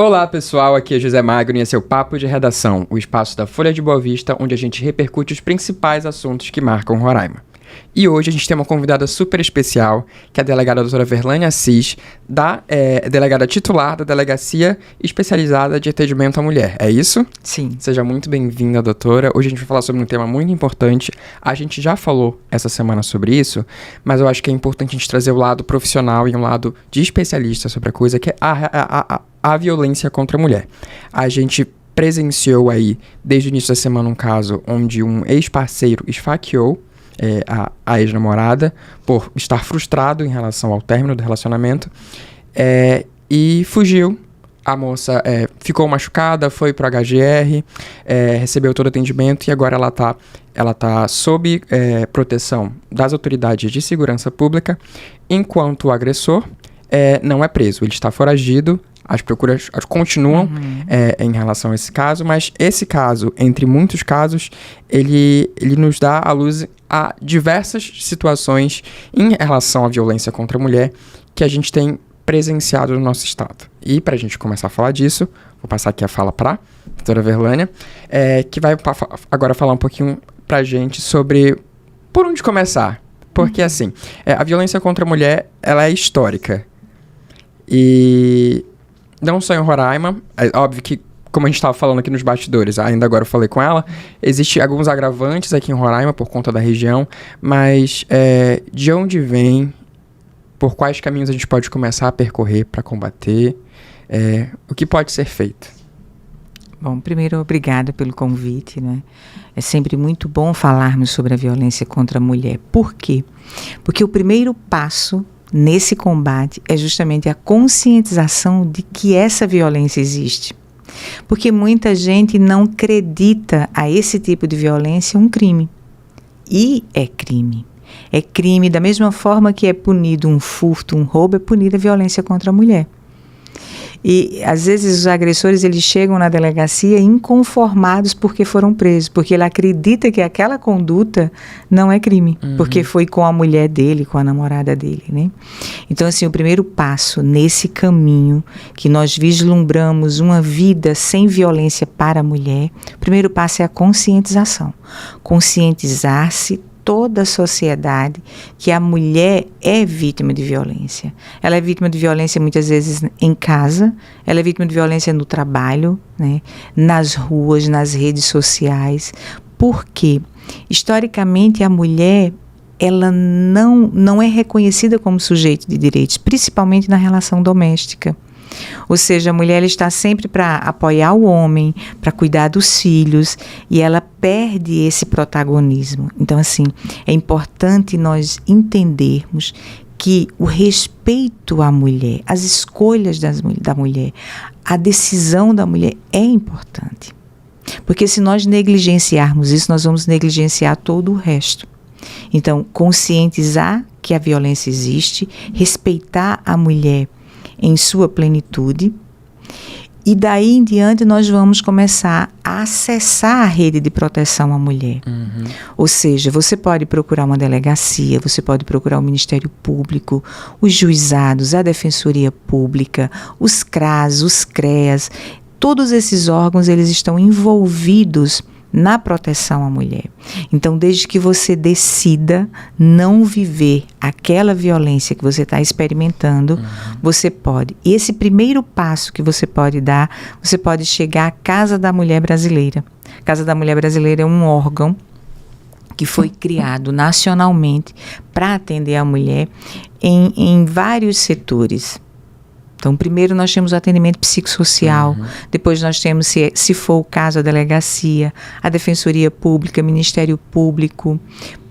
Olá pessoal, aqui é José Magno e esse é o Papo de Redação, o espaço da Folha de Boa Vista, onde a gente repercute os principais assuntos que marcam Roraima. E hoje a gente tem uma convidada super especial, que é a delegada doutora Verlânia Assis, delegada titular da Delegacia Especializada de Atendimento à Mulher. É isso? Sim. Seja muito bem-vinda, doutora. Hoje a gente vai falar sobre um tema muito importante. A gente já falou essa semana sobre isso, mas eu acho que é importante a gente trazer o lado profissional e um lado de especialista sobre a coisa, que é a violência contra a mulher. A gente presenciou aí, desde o início da semana, um caso onde um ex-parceiro esfaqueou a ex-namorada por estar frustrado em relação ao término do relacionamento e fugiu. A moça ficou machucada, foi para o HGR, recebeu todo o atendimento e agora ela tá sob proteção das autoridades de segurança pública, enquanto o agressor não é preso. Ele está foragido. As procuras continuam em relação a esse caso, mas esse caso, entre muitos casos, ele nos dá à luz a diversas situações em relação à violência contra a mulher que a gente tem presenciado no nosso estado. E para a gente começar a falar disso, vou passar aqui a fala para a doutora Verlânia, que vai agora falar um pouquinho para a gente sobre por onde começar. Porque, assim, a violência contra a mulher, ela é histórica. E não só em Roraima, é óbvio que, como a gente estava falando aqui nos bastidores, ainda agora eu falei com ela, existem alguns agravantes aqui em Roraima por conta da região, mas de onde vem, por quais caminhos a gente pode começar a percorrer para combater, o que pode ser feito? Bom, primeiro, obrigada pelo convite, né? É sempre muito bom falarmos sobre a violência contra a mulher. Por quê? Porque o primeiro passo nesse combate é justamente a conscientização de que essa violência existe. Porque muita gente não acredita a esse tipo de violência um crime. E é crime. É crime da mesma forma que é punido um furto, um roubo, é punida a violência contra a mulher. E, às vezes, os agressores, eles chegam na delegacia inconformados porque foram presos, porque ele acredita que aquela conduta não é crime, porque foi com a mulher dele, com a namorada dele, né? Então, assim, o primeiro passo nesse caminho que nós vislumbramos uma vida sem violência para a mulher, o primeiro passo é a conscientização. Conscientizar-se toda a sociedade que a mulher é vítima de violência. Ela é vítima de violência muitas vezes em casa, ela é vítima de violência no trabalho, né, nas ruas, nas redes sociais. Por quê? Historicamente, a mulher ela não é reconhecida como sujeito de direitos, principalmente na relação doméstica. Ou seja, a mulher ela está sempre para apoiar o homem, para cuidar dos filhos, e ela perde esse protagonismo. Então, assim, é importante nós entendermos que o respeito à mulher, as escolhas da mulher, a decisão da mulher é importante. Porque se nós negligenciarmos isso, nós vamos negligenciar todo o resto. Então, conscientizar que a violência existe, respeitar a mulher em sua plenitude, e daí em diante nós vamos começar a acessar a rede de proteção à mulher. Ou seja, você pode procurar uma delegacia, você pode procurar o Ministério Público, os juizados, a Defensoria Pública, os CRAS, os CREAS, todos esses órgãos eles estão envolvidos na proteção à mulher. Então, desde que você decida não viver aquela violência que você está experimentando, você pode. E esse primeiro passo que você pode dar, você pode chegar à Casa da Mulher Brasileira. A Casa da Mulher Brasileira é um órgão que foi criado nacionalmente para atender a mulher em vários setores. Então, primeiro nós temos o atendimento psicossocial, depois nós temos, se for o caso, a delegacia, a Defensoria Pública, Ministério Público,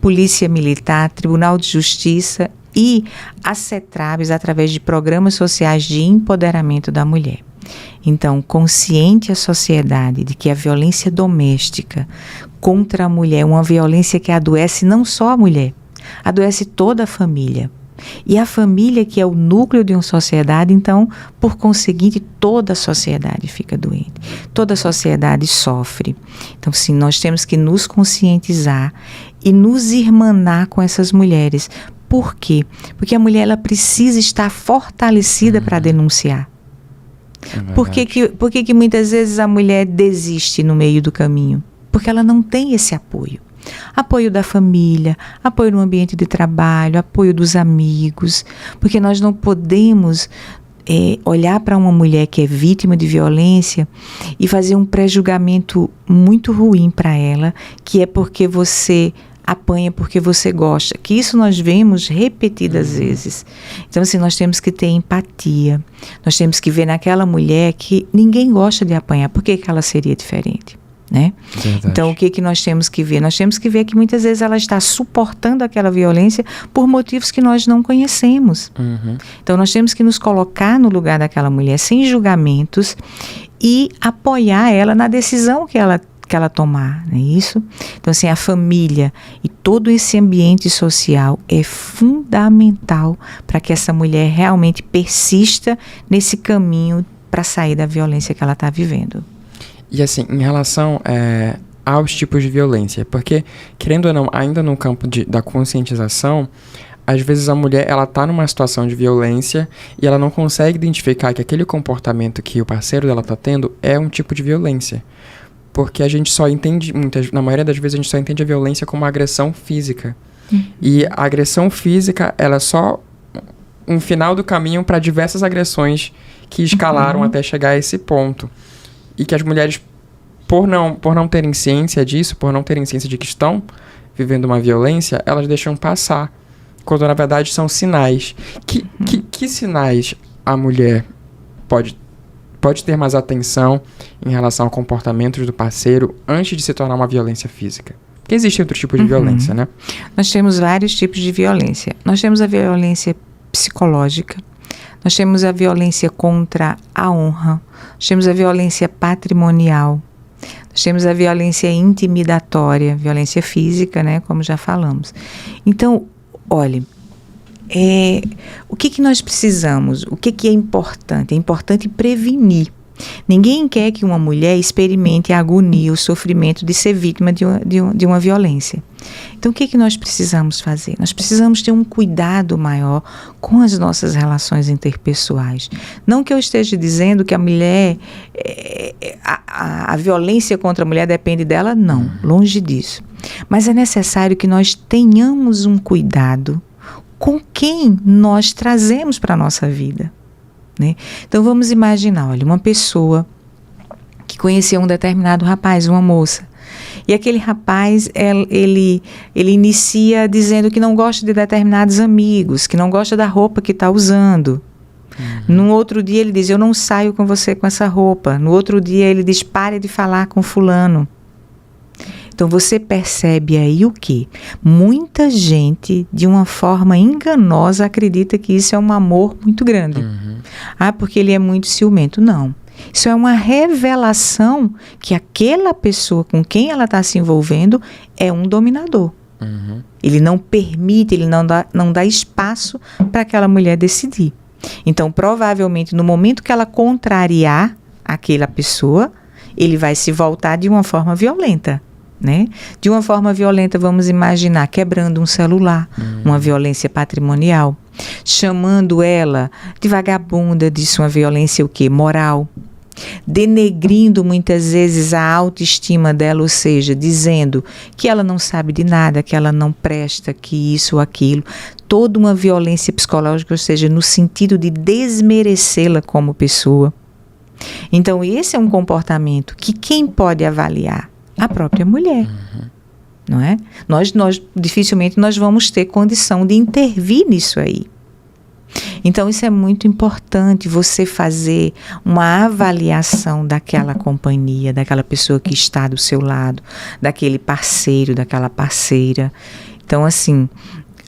Polícia Militar, Tribunal de Justiça e a CETRABS através de programas sociais de empoderamento da mulher. Então, consciente a sociedade de que a violência doméstica contra a mulher é uma violência que adoece não só a mulher, adoece toda a família. E a família, que é o núcleo de uma sociedade, então, por conseguinte, toda a sociedade fica doente. Toda a sociedade sofre. Então, sim, nós temos que nos conscientizar e nos irmanar com essas mulheres. Por quê? Porque a mulher ela precisa estar fortalecida para denunciar. Por que muitas vezes a mulher desiste no meio do caminho? Porque ela não tem esse apoio. Apoio da família, apoio no ambiente de trabalho, apoio dos amigos. Porque nós não podemos olhar para uma mulher que é vítima de violência e fazer um pré-julgamento muito ruim para ela, que é porque você apanha porque você gosta, que isso nós vemos repetidas vezes. Então, assim, nós temos que ter empatia, nós temos que ver naquela mulher que ninguém gosta de apanhar, por que ela seria diferente? Né? Então, o que nós temos que ver? Nós temos que ver que muitas vezes ela está suportando aquela violência por motivos que nós não conhecemos. Então, nós temos que nos colocar no lugar daquela mulher sem julgamentos e apoiar ela na decisão que ela tomar, não é isso? Então, assim, a família e todo esse ambiente social é fundamental para que essa mulher realmente persista nesse caminho para sair da violência que ela está vivendo. E assim, em relação aos tipos de violência, porque, querendo ou não, ainda no campo da conscientização, às vezes a mulher, ela tá numa situação de violência e ela não consegue identificar que aquele comportamento que o parceiro dela tá tendo é um tipo de violência. Porque a gente só entende, na maioria das vezes, a gente só entende a violência como uma agressão física. E a agressão física, ela é só um final do caminho para diversas agressões que escalaram até chegar a esse ponto. E que as mulheres, por não terem ciência disso, por não terem ciência de que estão vivendo uma violência, elas deixam passar. Quando, na verdade, são sinais. Que sinais a mulher pode ter mais atenção em relação ao comportamento do parceiro antes de se tornar uma violência física? Porque existe outro tipo de violência, né? Nós temos vários tipos de violência. Nós temos a violência psicológica, nós temos a violência contra a honra, nós temos a violência patrimonial, nós temos a violência intimidatória, violência física, né, como já falamos. Então, olhe, o que nós precisamos? O que é importante? É importante prevenir. Ninguém quer que uma mulher experimente a agonia, o sofrimento de ser vítima de uma violência. Então, o que nós precisamos fazer? Nós precisamos ter um cuidado maior com as nossas relações interpessoais. Não que eu esteja dizendo que a mulher, a violência contra a mulher depende dela, não, longe disso. Mas é necessário que nós tenhamos um cuidado com quem nós trazemos para a nossa vida. Né? Então vamos imaginar, olha, uma pessoa que conheceu um determinado rapaz, uma moça, e aquele rapaz, ele inicia dizendo que não gosta de determinados amigos, que não gosta da roupa que está usando. No outro dia ele diz, eu não saio com você com essa roupa. No outro dia ele diz, pare de falar com fulano. Então você percebe aí o quê? Muita gente, de uma forma enganosa, acredita que isso é um amor muito grande. Porque ele é muito ciumento. Não. Isso é uma revelação que aquela pessoa com quem ela está se envolvendo é um dominador. Ele não permite, ele não dá espaço para aquela mulher decidir. Então, provavelmente, no momento que ela contrariar aquela pessoa, ele vai se voltar de uma forma violenta. Né? De uma forma violenta, vamos imaginar, quebrando um celular, uma violência patrimonial, chamando ela de vagabunda, disso uma violência o quê? Moral, denegrindo muitas vezes a autoestima dela, ou seja, dizendo que ela não sabe de nada, que ela não presta, que isso ou aquilo, toda uma violência psicológica, ou seja, no sentido de desmerecê-la como pessoa. Então esse é um comportamento que quem pode avaliar? A própria mulher, não é? Nós dificilmente nós vamos ter condição de intervir nisso aí. Então isso é muito importante, você fazer uma avaliação daquela companhia, daquela pessoa que está do seu lado, daquele parceiro, daquela parceira. Então assim,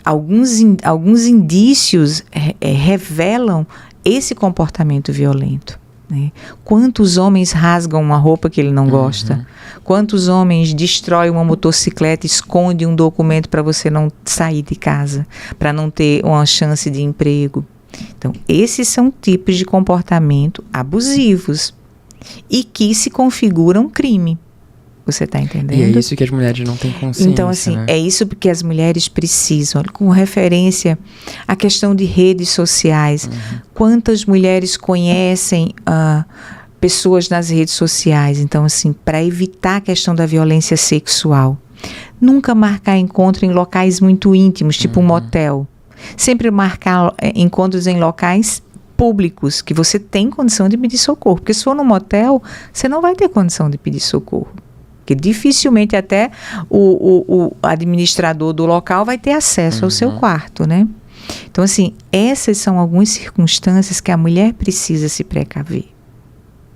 alguns indícios revelam esse comportamento violento. Né? Quantos homens rasgam uma roupa que ele não gosta? Quantos homens destroem uma motocicleta, escondem um documento para você não sair de casa, para não ter uma chance de emprego? Então, esses são tipos de comportamento abusivos e que se configuram crime. Você está entendendo? E é isso que as mulheres não têm consciência, então, assim, né? é isso que as mulheres precisam. Com referência à questão de redes sociais. Quantas mulheres conhecem pessoas nas redes sociais? Então, assim, para evitar a questão da violência sexual, nunca marcar encontro em locais muito íntimos, tipo um motel. Sempre marcar encontros em locais públicos, que você tem condição de pedir socorro. Porque se for no motel, você não vai ter condição de pedir socorro. Porque dificilmente até o administrador do local vai ter acesso ao seu quarto, né? Então, assim, essas são algumas circunstâncias que a mulher precisa se precaver,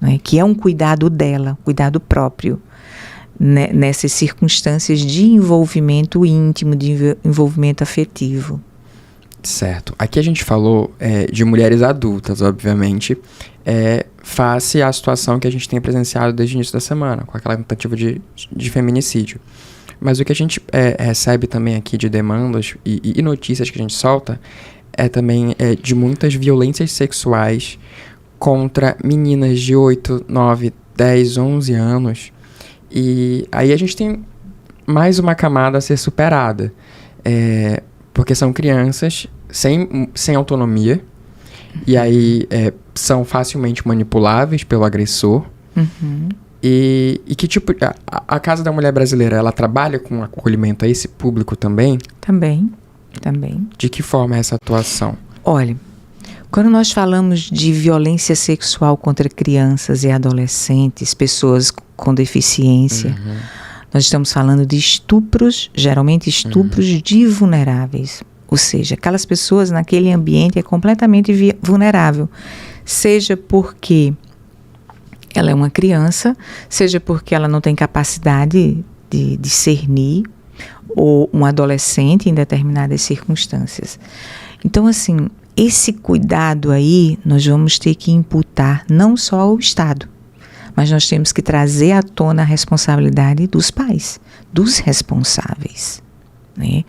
né? Que é um cuidado dela, cuidado próprio, né? Nessas circunstâncias de envolvimento íntimo, de envolvimento afetivo. Certo. Aqui a gente falou de mulheres adultas, obviamente, face à situação que a gente tem presenciado desde o início da semana, com aquela tentativa de feminicídio. Mas o que a gente recebe também aqui de demandas e notícias que a gente solta é também de muitas violências sexuais contra meninas de 8, 9, 10, 11 anos. E aí a gente tem mais uma camada a ser superada. Porque são crianças sem autonomia, e aí são facilmente manipuláveis pelo agressor. E que tipo, a Casa da Mulher Brasileira, ela trabalha com acolhimento a esse público também? Também. De que forma é essa atuação? Olha, quando nós falamos de violência sexual contra crianças e adolescentes, pessoas com deficiência, nós estamos falando de estupros, geralmente estupros de vulneráveis. Ou seja, aquelas pessoas naquele ambiente é completamente vulnerável. Seja porque ela é uma criança, seja porque ela não tem capacidade de discernir, ou um adolescente em determinadas circunstâncias. Então, assim, esse cuidado aí nós vamos ter que imputar não só ao Estado, mas nós temos que trazer à tona a responsabilidade dos pais, dos responsáveis, né?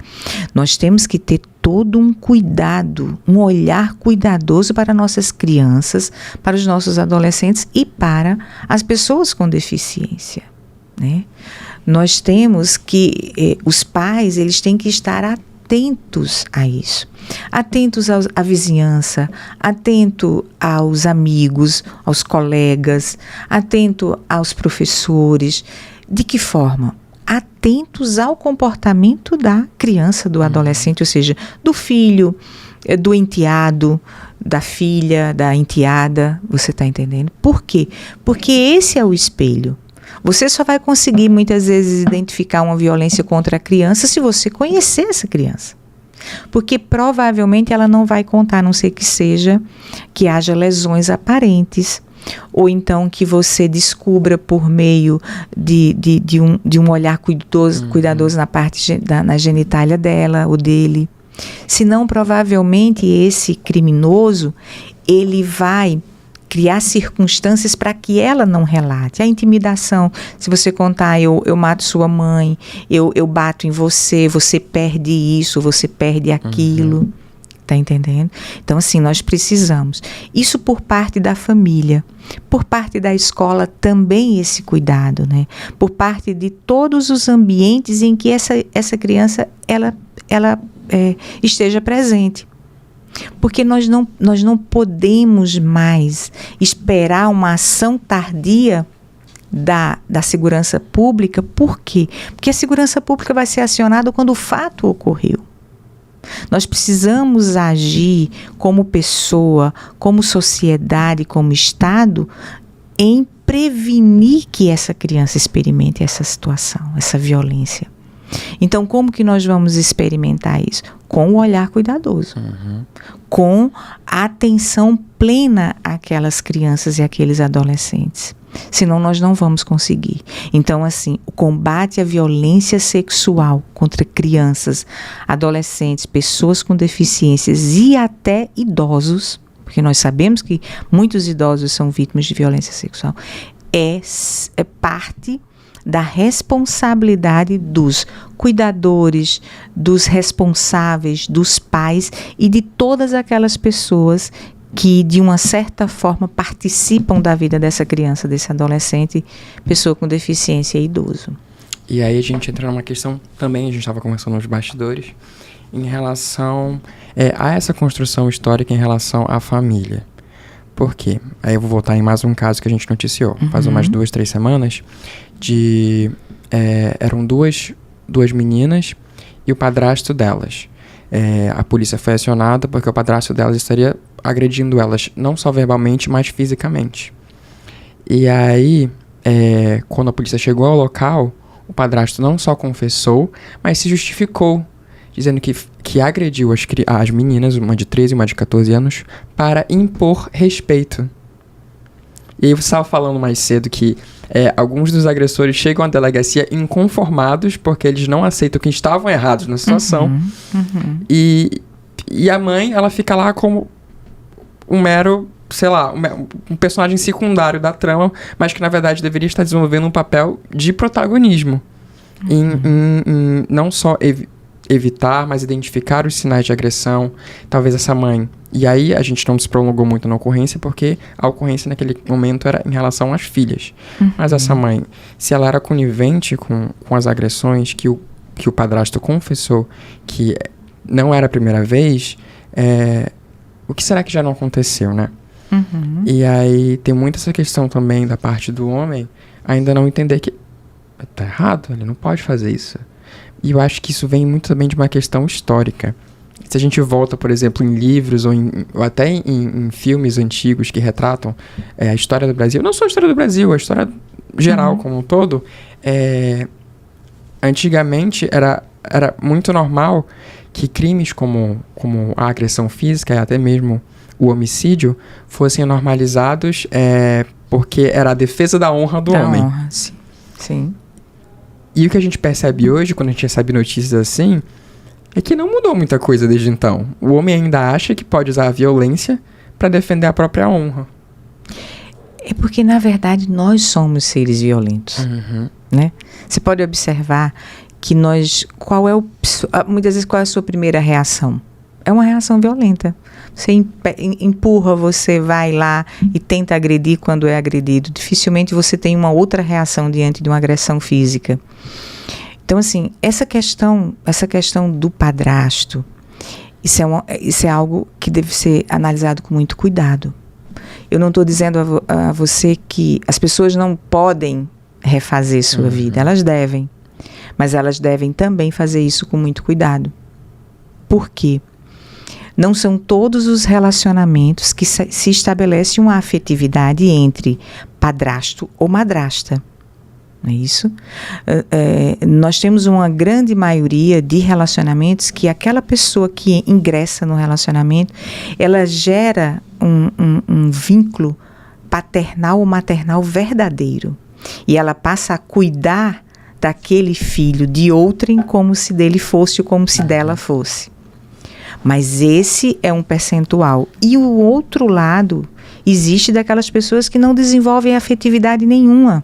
Nós temos que ter todo um cuidado, um olhar cuidadoso para nossas crianças, para os nossos adolescentes e para as pessoas com deficiência, né? Nós temos que, os pais, eles têm que estar atentos a isso, atentos à vizinhança, atento aos amigos, aos colegas, atento aos professores. De que forma? Atentos ao comportamento da criança, do adolescente, ou seja, do filho, do enteado, da filha, da enteada, você está entendendo? Por quê? Porque esse é o espelho. Você só vai conseguir muitas vezes identificar uma violência contra a criança se você conhecer essa criança. Porque provavelmente ela não vai contar, a não ser que haja lesões aparentes, ou então que você descubra por meio de um olhar cuidadoso na genitália dela ou dele. Senão, provavelmente, esse criminoso, ele vai criar circunstâncias para que ela não relate. A intimidação, se você contar, eu mato sua mãe, eu bato em você, você perde isso, você perde aquilo. Tá entendendo? Então, assim, nós precisamos. Isso por parte da família, por parte da escola também esse cuidado, né? Por parte de todos os ambientes em que essa criança, ela esteja presente. Porque nós não podemos mais esperar uma ação tardia da segurança pública. Por quê? Porque a segurança pública vai ser acionada quando o fato ocorreu. Nós precisamos agir como pessoa, como sociedade, como Estado, em prevenir que essa criança experimente essa situação, essa violência. Então, como que nós vamos experimentar isso? Com o olhar cuidadoso, com a atenção plena àquelas crianças e àqueles adolescentes. Senão nós não vamos conseguir. Então, assim, o combate à violência sexual contra crianças, adolescentes, pessoas com deficiências e até idosos, porque nós sabemos que muitos idosos são vítimas de violência sexual, é parte da responsabilidade dos cuidadores, dos responsáveis, dos pais e de todas aquelas pessoas que de uma certa forma participam da vida dessa criança, desse adolescente, pessoa com deficiência e idoso. E aí a gente entra numa questão também, a gente estava conversando nos bastidores, em relação a essa construção histórica em relação à família. Por quê? Aí eu vou voltar em mais um caso que a gente noticiou, faz umas 2, 3 semanas, eram duas meninas e o padrasto delas. A polícia foi acionada porque o padrasto delas estaria agredindo elas, não só verbalmente, mas fisicamente. E aí, quando a polícia chegou ao local, o padrasto não só confessou, mas se justificou, dizendo que agrediu as meninas, uma de 13 e uma de 14 anos, para impor respeito. E aí você estava falando mais cedo que alguns dos agressores chegam à delegacia inconformados porque eles não aceitam que estavam errados na situação. E a mãe, ela fica lá como um mero, sei lá, um personagem secundário da trama, mas que na verdade deveria estar desenvolvendo um papel de protagonismo. Em não só evitar, mas identificar os sinais de agressão, talvez essa mãe. E aí a gente não se prolongou muito na ocorrência, porque a ocorrência naquele momento era em relação às filhas. Mas essa mãe, se ela era conivente com as agressões que o padrasto confessou que não era a primeira vez, o que será que já não aconteceu, né? E aí tem muito essa questão também da parte do homem ainda não entender que tá errado, ele não pode fazer isso. E eu acho que isso vem muito também de uma questão histórica. Se a gente volta, por exemplo, em livros ou até em filmes antigos que retratam a história do Brasil, não só a história do Brasil, a história geral como um todo, antigamente era muito normal que crimes como a agressão física e até mesmo o homicídio fossem normalizados porque era a defesa da honra do homem. Honra, sim. E o que a gente percebe hoje, quando a gente recebe notícias assim, é que não mudou muita coisa desde então. O homem ainda acha que pode usar a violência para defender a própria honra. É porque, na verdade, nós somos seres violentos. Né? Você pode observar que muitas vezes, qual é a sua primeira reação? É uma reação violenta. Você empurra, você vai lá e tenta agredir quando é agredido. Dificilmente você tem uma outra reação diante de uma agressão física. Então, assim, essa questão do padrasto, isso é algo que deve ser analisado com muito cuidado. Eu não estou dizendo a você que as pessoas não podem refazer sua vida. Elas devem. Mas elas devem também fazer isso com muito cuidado. Por quê? Não são todos os relacionamentos que se estabelece uma afetividade entre padrasto ou madrasta. Não é isso? Nós temos uma grande maioria de relacionamentos que aquela pessoa que ingressa no relacionamento, ela gera um vínculo paternal ou maternal verdadeiro. E ela passa a cuidar daquele filho de outrem como se dele fosse ou como se dela fosse. Mas esse é um percentual. E o outro lado existe daquelas pessoas que não desenvolvem afetividade nenhuma.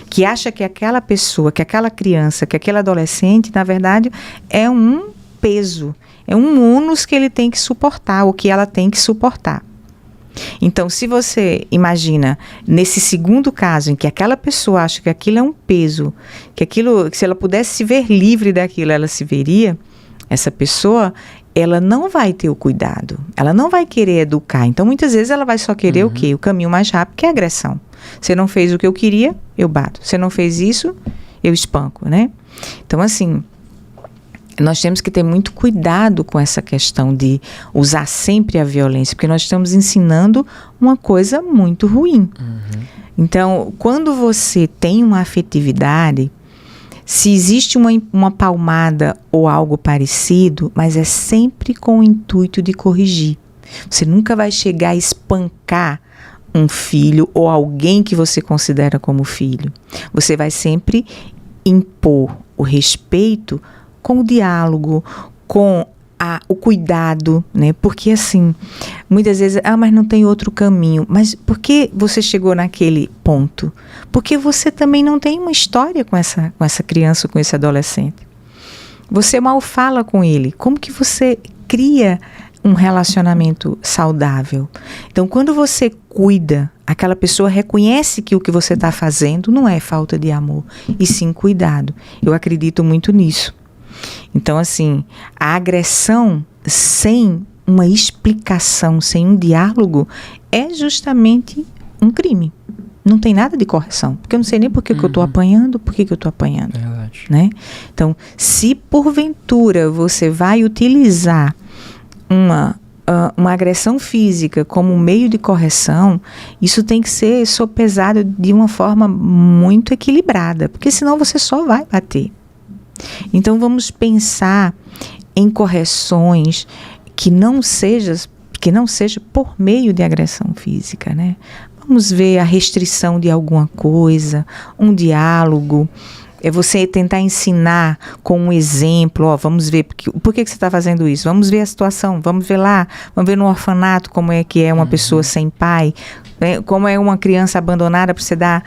Que acha que aquela pessoa, que aquela criança, que aquele adolescente, na verdade, é um peso. É um ônus que ele tem que suportar, ou que ela tem que suportar. Então, se você imagina, nesse segundo caso, em que aquela pessoa acha que aquilo é um peso, que se ela pudesse se ver livre daquilo, ela se veria, essa pessoa, ela não vai ter o cuidado, ela não vai querer educar. Então, muitas vezes, ela vai só querer o quê? O caminho mais rápido, que é a agressão. Você não fez o que eu queria, eu bato. Você não fez isso, eu espanco, né? Então, assim, nós temos que ter muito cuidado com essa questão de usar sempre a violência, porque nós estamos ensinando uma coisa muito ruim. Então, quando você tem uma afetividade, se existe uma palmada ou algo parecido, mas é sempre com o intuito de corrigir. Você nunca vai chegar a espancar um filho ou alguém que você considera como filho. Você vai sempre impor o respeito com o diálogo, com o cuidado, né? Porque assim, muitas vezes, mas não tem outro caminho. Mas por que você chegou naquele ponto? Porque você também não tem uma história com essa criança, com esse adolescente. Você mal fala com ele. Como que você cria um relacionamento saudável. Então, quando você cuida, aquela pessoa reconhece que o que você está fazendo não é falta de amor, e sim cuidado. Eu acredito muito nisso. Então, assim, a agressão sem uma explicação, sem um diálogo, é justamente um crime. Não tem nada de correção, porque eu não sei nem por que eu estou apanhando, por que eu estou apanhando. Verdade. Né? Então, se porventura você vai utilizar uma agressão física como meio de correção, isso tem que ser sopesado de uma forma muito equilibrada, porque senão você só vai bater. Então, vamos pensar em correções que não seja por meio de agressão física, né? Vamos ver a restrição de alguma coisa, um diálogo, é você tentar ensinar com um exemplo, ó, vamos ver, por que você está fazendo isso? Vamos ver a situação, vamos ver lá, vamos ver no orfanato como é que é uma pessoa sem pai, né? Como é uma criança abandonada, para você dar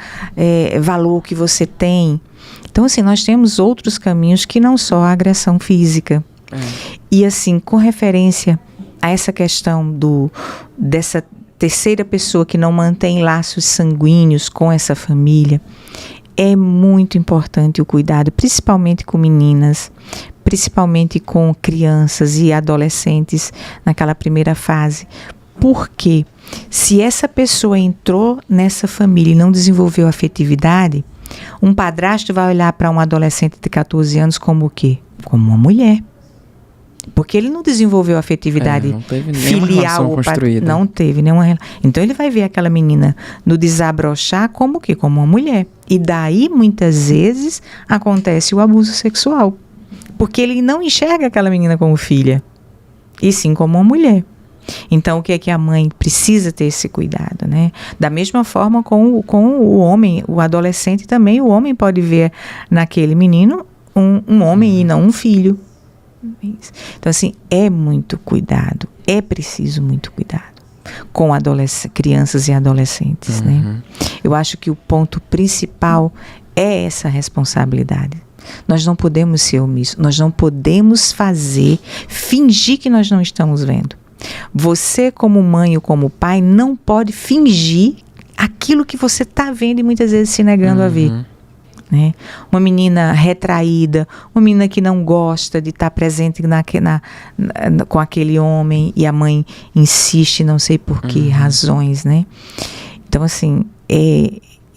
valor que você tem. Então, assim, nós temos outros caminhos que não só a agressão física. E, assim, com referência a essa questão dessa terceira pessoa que não mantém laços sanguíneos com essa família, é muito importante o cuidado, principalmente com meninas, principalmente com crianças e adolescentes naquela primeira fase. Porque se essa pessoa entrou nessa família e não desenvolveu afetividade, um padrasto vai olhar para um adolescente de 14 anos como o quê? Como uma mulher. Porque ele não desenvolveu afetividade não teve filial. Construída. Não teve nenhuma relação. Então ele vai ver aquela menina no desabrochar como o quê? Como uma mulher. E daí, muitas vezes, acontece o abuso sexual. Porque ele não enxerga aquela menina como filha, e sim como uma mulher. Então, o que é que a mãe precisa ter esse cuidado, né? Da mesma forma com o homem, o adolescente também, o homem pode ver naquele menino um homem e não um filho. Então, assim, é muito cuidado, é preciso muito cuidado com crianças e adolescentes, né? Eu acho que o ponto principal é essa responsabilidade. Nós não podemos ser omissos, nós não podemos fingir que nós não estamos vendo. Você, como mãe ou como pai, não pode fingir aquilo que você está vendo e muitas vezes se negando a ver. Né? Uma menina retraída, uma menina que não gosta de estar presente com aquele homem e a mãe insiste, não sei por que razões, né? Então, assim,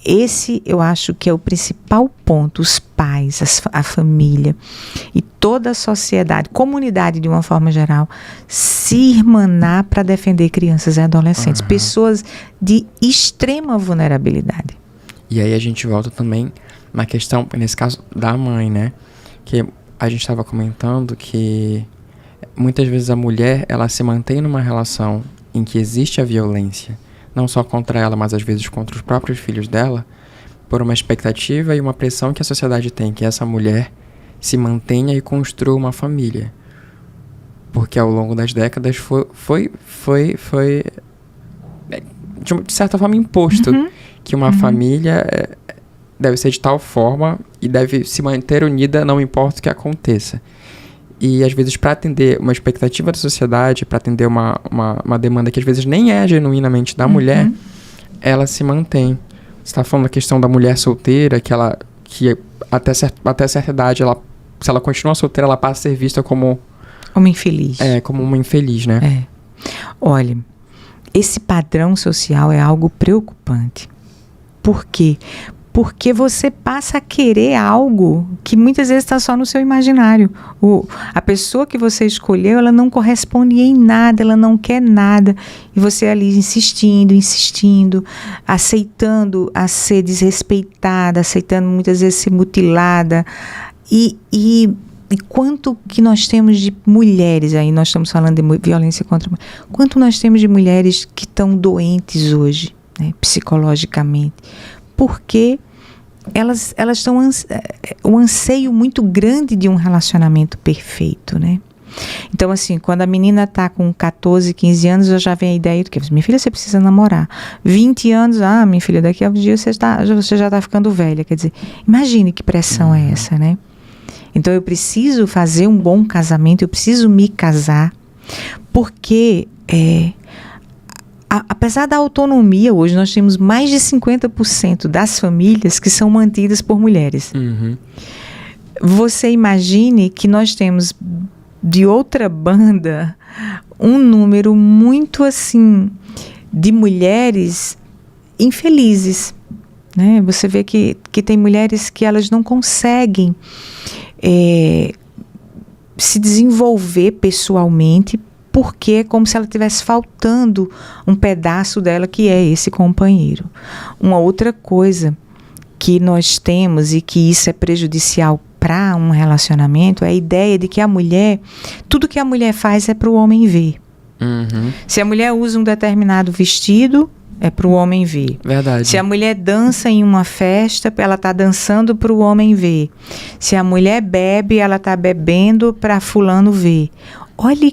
esse eu acho que é o principal ponto, os pais, a família e toda a sociedade, comunidade de uma forma geral, se irmanar para defender crianças e adolescentes, pessoas de extrema vulnerabilidade. E aí a gente volta também na questão, nesse caso, da mãe, né? Que a gente estava comentando que muitas vezes a mulher, ela se mantém numa relação em que existe a violência, não só contra ela, mas às vezes contra os próprios filhos dela, por uma expectativa e uma pressão que a sociedade tem, que essa mulher se mantenha e construa uma família. Porque ao longo das décadas foi de certa forma imposto que uma família deve ser de tal forma e deve se manter unida, não importa o que aconteça. E às vezes, para atender uma expectativa da sociedade, para atender uma demanda que às vezes nem é genuinamente da mulher, ela se mantém. Você está falando da questão da mulher solteira, que até certa idade, se ela continua solteira, ela passa a ser vista como uma infeliz. Como uma infeliz, né? Olha, esse padrão social é algo preocupante. Por quê? Porque você passa a querer algo que muitas vezes está só no seu imaginário. A pessoa que você escolheu, ela não corresponde em nada, ela não quer nada. E você ali insistindo, aceitando a ser desrespeitada, aceitando muitas vezes ser mutilada. E quanto que nós temos de mulheres, aí nós estamos falando de violência contra a mulher, quanto nós temos de mulheres que estão doentes hoje, né, psicologicamente, porque elas estão um anseio muito grande de um relacionamento perfeito, né? Então, assim, quando a menina está com 14, 15 anos, já vem a ideia do que? Minha filha, você precisa namorar. 20 anos, minha filha, daqui a um dia você já está ficando velha. Quer dizer, imagine que pressão é essa, né? Então, eu preciso fazer um bom casamento, eu preciso me casar. Porque, apesar da autonomia, hoje nós temos mais de 50% das famílias que são mantidas por mulheres. Uhum. Você imagine que nós temos, de outra banda, um número muito assim de mulheres infelizes, né? Você vê que tem mulheres que elas não conseguem se desenvolver pessoalmente, porque é como se ela estivesse faltando um pedaço dela, que é esse companheiro. Uma outra coisa que nós temos e que isso é prejudicial para um relacionamento é a ideia de que a mulher, tudo que a mulher faz é para o homem ver. Uhum. Se a mulher usa um determinado vestido, é para o homem ver. Verdade. Se a mulher dança em uma festa, ela está dançando para o homem ver. Se a mulher bebe, ela está bebendo para fulano ver. Olha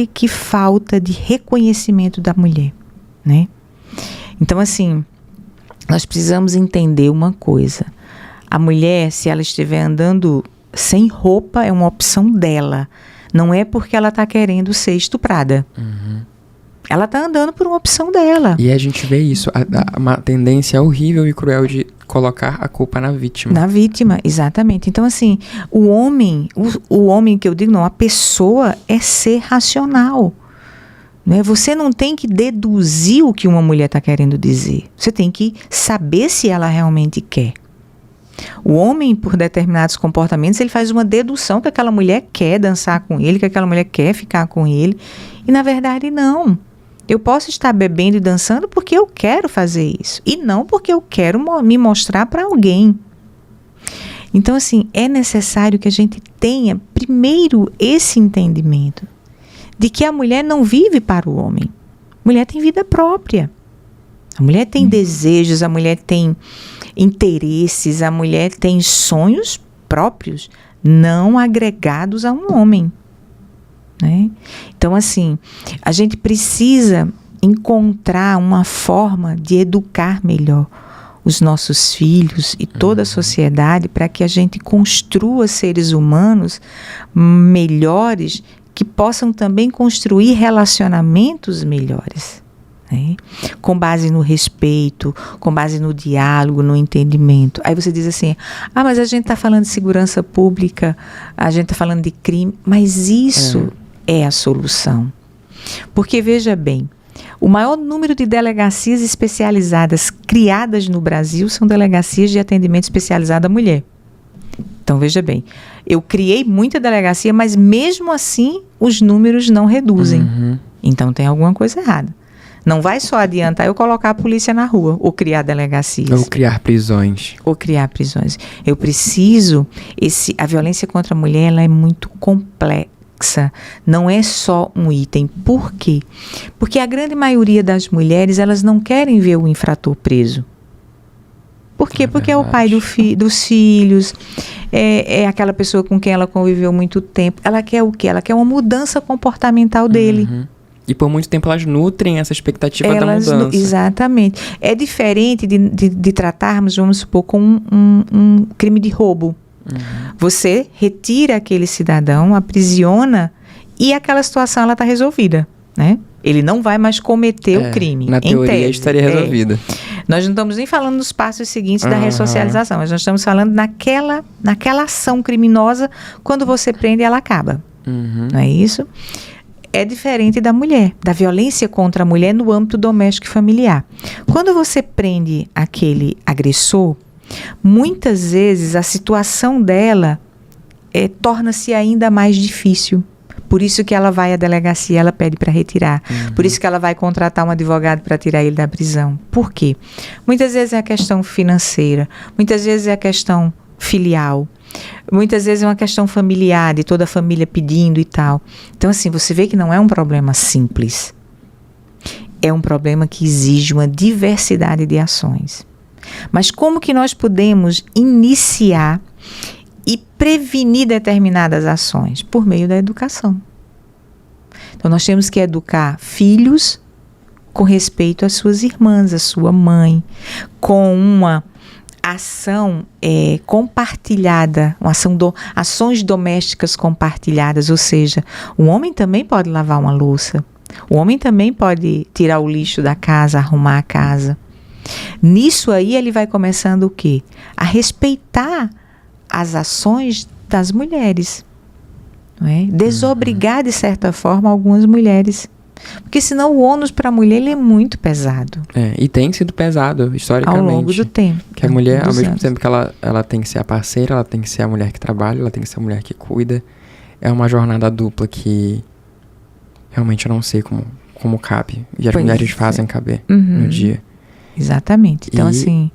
que falta de reconhecimento da mulher, né? Então, assim, nós precisamos entender uma coisa. A mulher, se ela estiver andando sem roupa, é uma opção dela. Não é porque ela está querendo ser estuprada. Uhum. Ela está andando por uma opção dela. E a gente vê isso, uma tendência horrível e cruel de colocar a culpa na vítima. Na vítima, exatamente. Então, assim, o homem que eu digo, não, a pessoa é ser racional. Né? Você não tem que deduzir o que uma mulher está querendo dizer. Você tem que saber se ela realmente quer. O homem, por determinados comportamentos, ele faz uma dedução que aquela mulher quer dançar com ele, que aquela mulher quer ficar com ele. E, na verdade, não. Eu posso estar bebendo e dançando porque eu quero fazer isso. E não porque eu quero me mostrar para alguém. Então, assim, é necessário que a gente tenha, primeiro, esse entendimento de que a mulher não vive para o homem. A mulher tem vida própria. A mulher tem desejos, a mulher tem interesses, a mulher tem sonhos próprios, não agregados a um homem. Né? Então, assim, a gente precisa encontrar uma forma de educar melhor os nossos filhos e toda a sociedade para que a gente construa seres humanos melhores que possam também construir relacionamentos melhores. Né? Com base no respeito, com base no diálogo, no entendimento. Aí você diz assim, mas a gente está falando de segurança pública, a gente está falando de crime, mas isso é a solução. Porque, veja bem, o maior número de delegacias especializadas criadas no Brasil são delegacias de atendimento especializado à mulher. Então, veja bem, eu criei muita delegacia, mas mesmo assim os números não reduzem. Uhum. Então tem alguma coisa errada. Não vai só adiantar eu colocar a polícia na rua ou criar delegacias. Ou criar prisões. Eu preciso... A violência contra a mulher, ela é muito complexa. Não é só um item. Por quê? Porque a grande maioria das mulheres, elas não querem ver o infrator preso. Por quê? Porque é o pai dos filhos, é aquela pessoa com quem ela conviveu muito tempo. Ela quer o quê? Ela quer uma mudança comportamental dele. Uhum. E por muito tempo elas nutrem essa expectativa da mudança. Exatamente. É diferente de tratarmos, vamos supor, com um crime de roubo. Uhum. Você retira aquele cidadão, aprisiona e aquela situação ela está resolvida, né? Ele não vai mais cometer o crime. Na teoria estaria resolvida. Nós não estamos nem falando nos passos seguintes da ressocialização, mas nós estamos falando naquela ação criminosa, quando você prende, ela acaba. Uhum. Não é isso? É diferente da mulher, da violência contra a mulher no âmbito doméstico e familiar. Quando você prende aquele agressor, muitas vezes a situação dela torna-se ainda mais difícil. Por isso que ela vai à delegacia, ela pede para retirar. Uhum. Por isso que ela vai contratar um advogado para tirar ele da prisão. Por quê? Muitas vezes é a questão financeira, muitas vezes é a questão filial, muitas vezes é uma questão familiar, de toda a família pedindo e tal. Então, assim, você vê que não é um problema simples. É um problema que exige uma diversidade de ações. Mas como que nós podemos iniciar e prevenir determinadas ações? Por meio da educação. Então, nós temos que educar filhos com respeito às suas irmãs, à sua mãe, com uma ação compartilhada, ações domésticas compartilhadas, ou seja, o homem também pode lavar uma louça, o homem também pode tirar o lixo da casa, arrumar a casa. Nisso aí ele vai começando o quê? A respeitar as ações das mulheres, não é? Desobrigar de certa forma algumas mulheres. Porque senão o ônus para a mulher ele é muito pesado. E tem sido pesado, historicamente. Ao longo do tempo. Que a mulher, ao mesmo tempo que ela tem que ser a parceira, ela tem que ser a mulher que trabalha, ela tem que ser a mulher que cuida. É uma jornada dupla que realmente eu não sei como cabe. E as mulheres fazem caber no dia. Exatamente. Então, assim,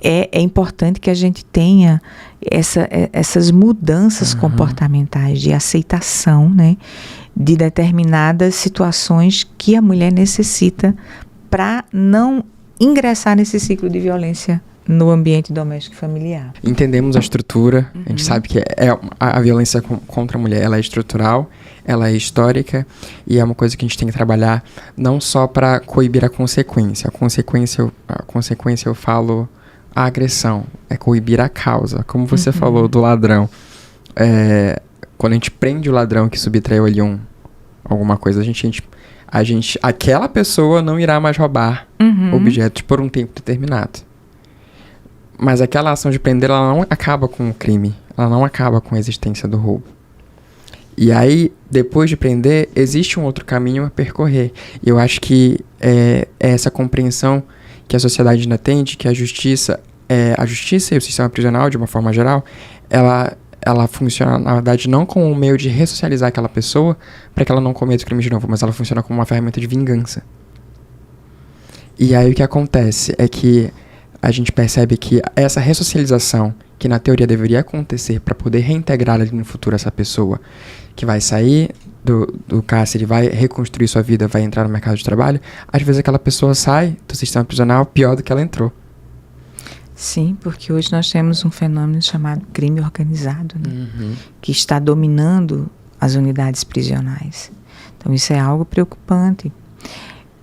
é importante que a gente tenha essas mudanças comportamentais de aceitação, né? De determinadas situações que a mulher necessita para não ingressar nesse ciclo de violência no ambiente doméstico e familiar. Entendemos a estrutura, a gente sabe que a violência contra a mulher, ela é estrutural, ela é histórica e é uma coisa que a gente tem que trabalhar não só para coibir a consequência. A consequência eu falo a agressão, é coibir a causa. Como você falou do ladrão, quando a gente prende o ladrão que subtraiu ali alguma coisa, aquela pessoa não irá mais roubar objetos por um tempo determinado. Mas aquela ação de prender, ela não acaba com o crime, ela não acaba com a existência do roubo. E aí, depois de prender, existe um outro caminho a percorrer. E eu acho que é essa compreensão que a sociedade ainda tem de que a justiça e o sistema prisional, de uma forma geral, ela funciona, na verdade, não como um meio de ressocializar aquela pessoa para que ela não cometa o crime de novo, mas ela funciona como uma ferramenta de vingança. E aí o que acontece é que a gente percebe que essa ressocialização, que na teoria deveria acontecer para poder reintegrar ali no futuro essa pessoa que vai sair do cárcere, vai reconstruir sua vida, vai entrar no mercado de trabalho, às vezes aquela pessoa sai do sistema prisional pior do que ela entrou. Sim, porque hoje nós temos um fenômeno chamado crime organizado, né? Que está dominando as unidades prisionais. Então, isso é algo preocupante.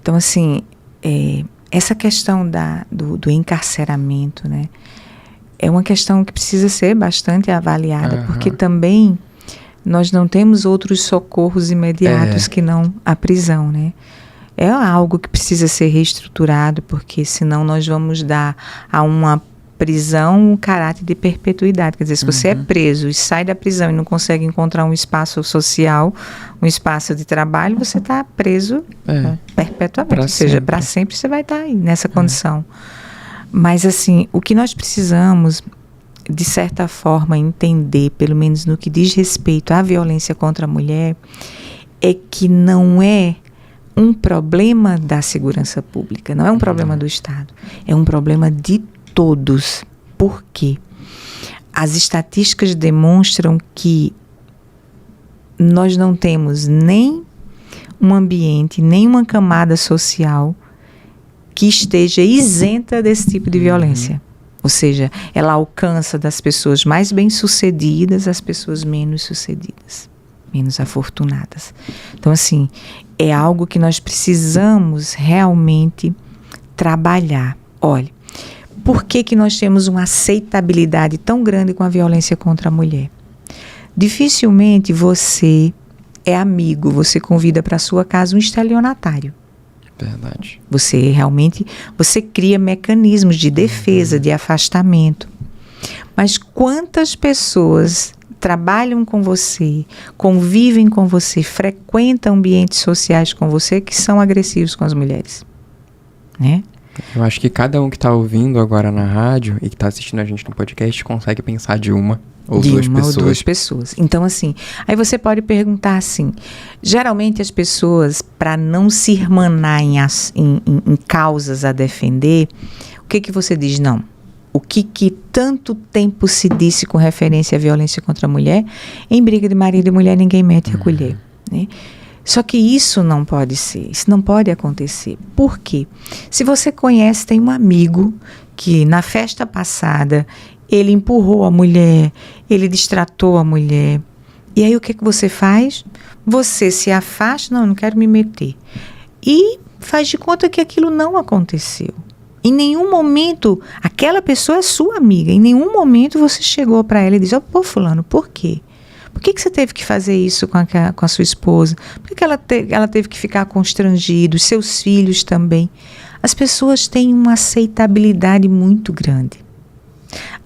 Então, assim, essa questão do encarceramento, né, é uma questão que precisa ser bastante avaliada, porque também nós não temos outros socorros imediatos que não a prisão, né? É algo que precisa ser reestruturado, porque senão nós vamos dar a uma prisão um caráter de perpetuidade. Quer dizer, se você é preso e sai da prisão e não consegue encontrar um espaço social, um espaço de trabalho, você está preso perpetuamente. Ou seja, para sempre você vai estar aí nessa condição. Mas, assim, o que nós precisamos, de certa forma, entender, pelo menos no que diz respeito à violência contra a mulher, é que não é um problema da segurança pública, não é um problema do Estado, é um problema de todos. Por quê? As estatísticas demonstram que nós não temos nem um ambiente, nem uma camada social que esteja isenta desse tipo de violência. Ou seja, ela alcança das pessoas mais bem-sucedidas às pessoas menos sucedidas, menos afortunadas. Então, assim, é algo que nós precisamos realmente trabalhar. Olha, por que nós temos uma aceitabilidade tão grande com a violência contra a mulher? Dificilmente você é amigo, você convida para sua casa um estelionatário. Verdade. Você cria mecanismos de defesa, de afastamento. Mas quantas pessoas trabalham com você, convivem com você, frequentam ambientes sociais com você que são agressivos com as mulheres, né? Eu acho que cada um que está ouvindo agora na rádio e que está assistindo a gente no podcast consegue pensar de uma ou duas pessoas. Então, assim, aí você pode perguntar assim, geralmente as pessoas, para não se irmanar em causas a defender, o que você diz? Não. O que tanto tempo se disse com referência à violência contra a mulher? Em briga de marido e mulher ninguém mete a colher, né? Só que isso não pode ser, isso não pode acontecer. Por quê? Se você conhece, tem um amigo que na festa passada ele empurrou a mulher, ele distratou a mulher. E aí o que você faz? Você se afasta, não quero me meter. E faz de conta que aquilo não aconteceu. Em nenhum momento, aquela pessoa é sua amiga, em nenhum momento você chegou para ela e disse, pô, fulano, por quê? Por que você teve que fazer isso com a sua esposa? Por que ela teve que ficar constrangida? Os seus filhos também. As pessoas têm uma aceitabilidade muito grande.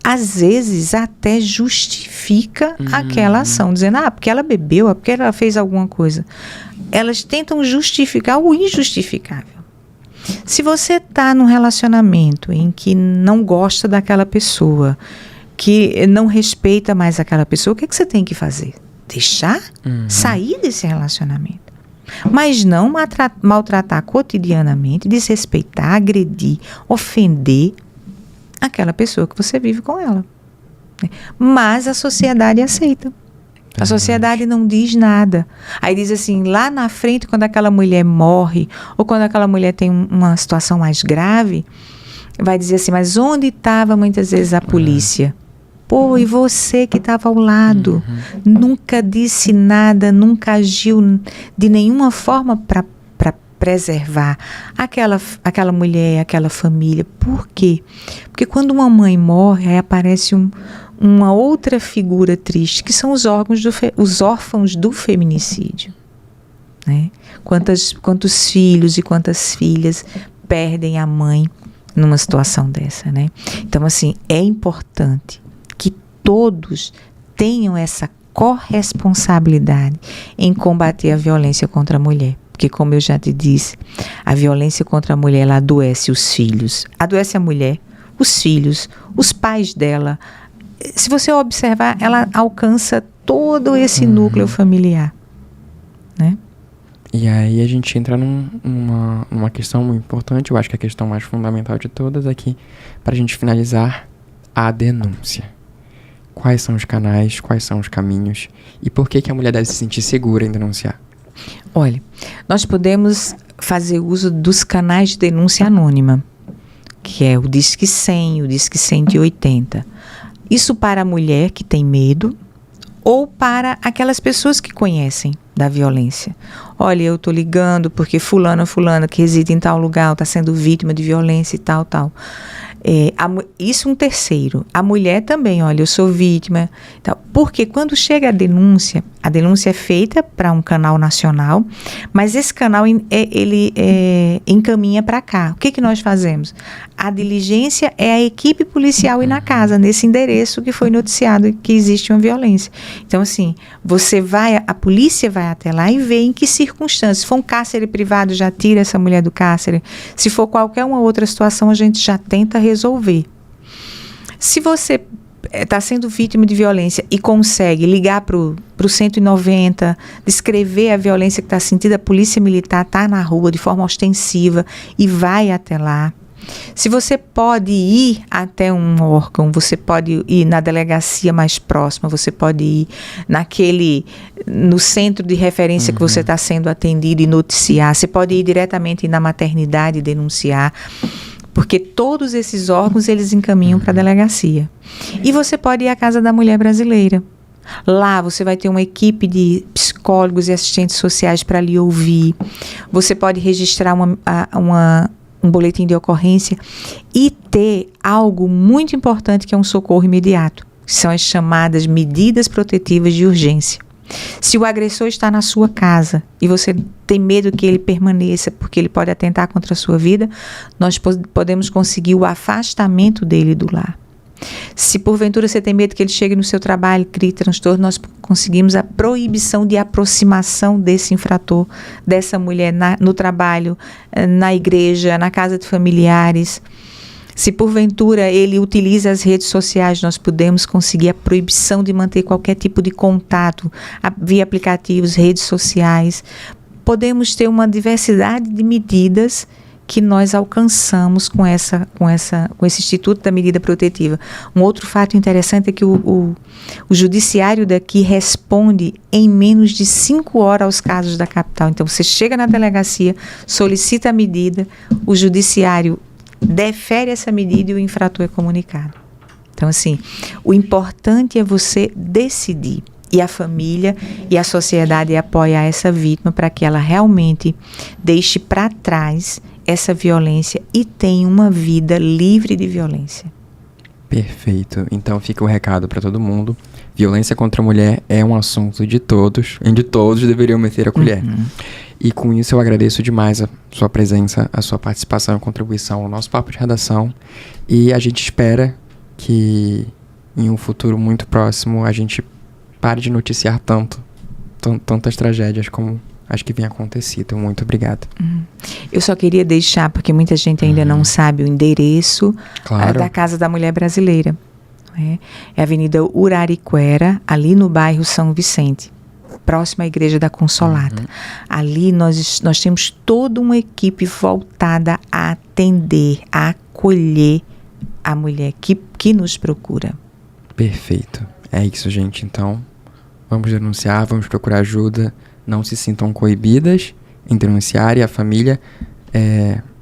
Às vezes até justifica aquela ação, dizendo, porque ela bebeu, porque ela fez alguma coisa. Elas tentam justificar o injustificável. Se você está num relacionamento em que não gosta daquela pessoa, que não respeita mais aquela pessoa, o que você tem que fazer? Deixar? Sair desse relacionamento. Mas não maltratar cotidianamente, desrespeitar, agredir, ofender aquela pessoa que você vive com ela. Mas a sociedade aceita. A sociedade não diz nada. Aí diz assim, lá na frente, quando aquela mulher morre, ou quando aquela mulher tem uma situação mais grave, vai dizer assim, mas onde estava muitas vezes a polícia? Pô, e você que estava ao lado, nunca disse nada, nunca agiu de nenhuma forma para preservar aquela mulher, aquela família. Por quê? Porque quando uma mãe morre, aí aparece uma outra figura triste, que são os órfãos do feminicídio. Né? Quantos filhos e quantas filhas perdem a mãe numa situação dessa, né? Então, assim, é importante que todos tenham essa corresponsabilidade em combater a violência contra a mulher. Porque, como eu já te disse, a violência contra a mulher, ela adoece os filhos, adoece a mulher, os filhos, os pais dela. Se você observar, ela alcança todo esse núcleo familiar, né? E aí a gente entra numa questão muito importante, eu acho que a questão mais fundamental de todas aqui, para a gente finalizar, a denúncia. Quais são os canais, quais são os caminhos e por que a mulher deve se sentir segura em denunciar? Olha, nós podemos fazer uso dos canais de denúncia anônima, que é o Disque 100, o Disque 180. Isso para a mulher que tem medo ou para aquelas pessoas que conhecem da violência. Olha, eu estou ligando porque fulana que reside em tal lugar está sendo vítima de violência e tal. Isso um terceiro. A mulher também, olha, eu sou vítima. Então, porque quando chega a denúncia é feita para um canal nacional, mas esse canal ele encaminha para cá. O que nós fazemos? A diligência é a equipe policial ir na casa, nesse endereço que foi noticiado que existe uma violência. Então, assim, a polícia vai até lá e vê em que circunstâncias. Se for um cárcere privado, já tira essa mulher do cárcere. Se for qualquer uma outra situação, a gente já tenta resolver. Se você está sendo vítima de violência e consegue ligar para o 190, descrever a violência que está sentindo, a polícia militar está na rua de forma ostensiva e vai até lá. Se você pode ir até um órgão, você pode ir na delegacia mais próxima, você pode ir no centro de referência que você está sendo atendido e noticiar, você pode ir diretamente na maternidade e denunciar, porque todos esses órgãos eles encaminham para a delegacia. E você pode ir à Casa da Mulher Brasileira. Lá você vai ter uma equipe de psicólogos e assistentes sociais para lhe ouvir. Você pode registrar um boletim de ocorrência e ter algo muito importante que é um socorro imediato, que são as chamadas medidas protetivas de urgência. Se o agressor está na sua casa e você tem medo que ele permaneça porque ele pode atentar contra a sua vida, nós podemos conseguir o afastamento dele do lar. Se porventura você tem medo que ele chegue no seu trabalho, crie transtorno, nós conseguimos a proibição de aproximação desse infrator, dessa mulher no trabalho, na igreja, na casa de familiares. Se porventura ele utiliza as redes sociais, nós podemos conseguir a proibição de manter qualquer tipo de contato via aplicativos, redes sociais. Podemos ter uma diversidade de medidas que nós alcançamos com esse Instituto da Medida Protetiva. Um outro fato interessante é que o judiciário daqui responde em menos de 5 horas aos casos da capital. Então, você chega na delegacia, solicita a medida, o judiciário defere essa medida e o infrator é comunicado. Então, assim, o importante é você decidir. E a família e a sociedade apoiar essa vítima para que ela realmente deixe para trás essa violência e tenha uma vida livre de violência. Perfeito. Então fica o recado para todo mundo. Violência contra a mulher é um assunto de todos, em de todos deveriam meter a colher. E com isso eu agradeço demais a sua presença, a sua participação e contribuição ao nosso papo de redação. E a gente espera que em um futuro muito próximo a gente pare de noticiar tantas tragédias como as que vem acontecido. Muito obrigado. Eu só queria deixar, porque muita gente ainda não sabe o endereço da Casa da Mulher Brasileira. É a Avenida Uraricuera, ali no bairro São Vicente, próximo à Igreja da Consolata. Ali nós temos toda uma equipe voltada a atender, a acolher a mulher que nos procura. Perfeito. É isso, gente. Então, vamos denunciar, vamos procurar ajuda. Não se sintam coibidas em denunciar e a família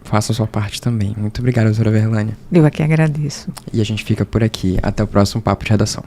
faça a sua parte também. Muito obrigado, doutora Verlânia. Eu aqui agradeço. E a gente fica por aqui. Até o próximo Papo de Redação.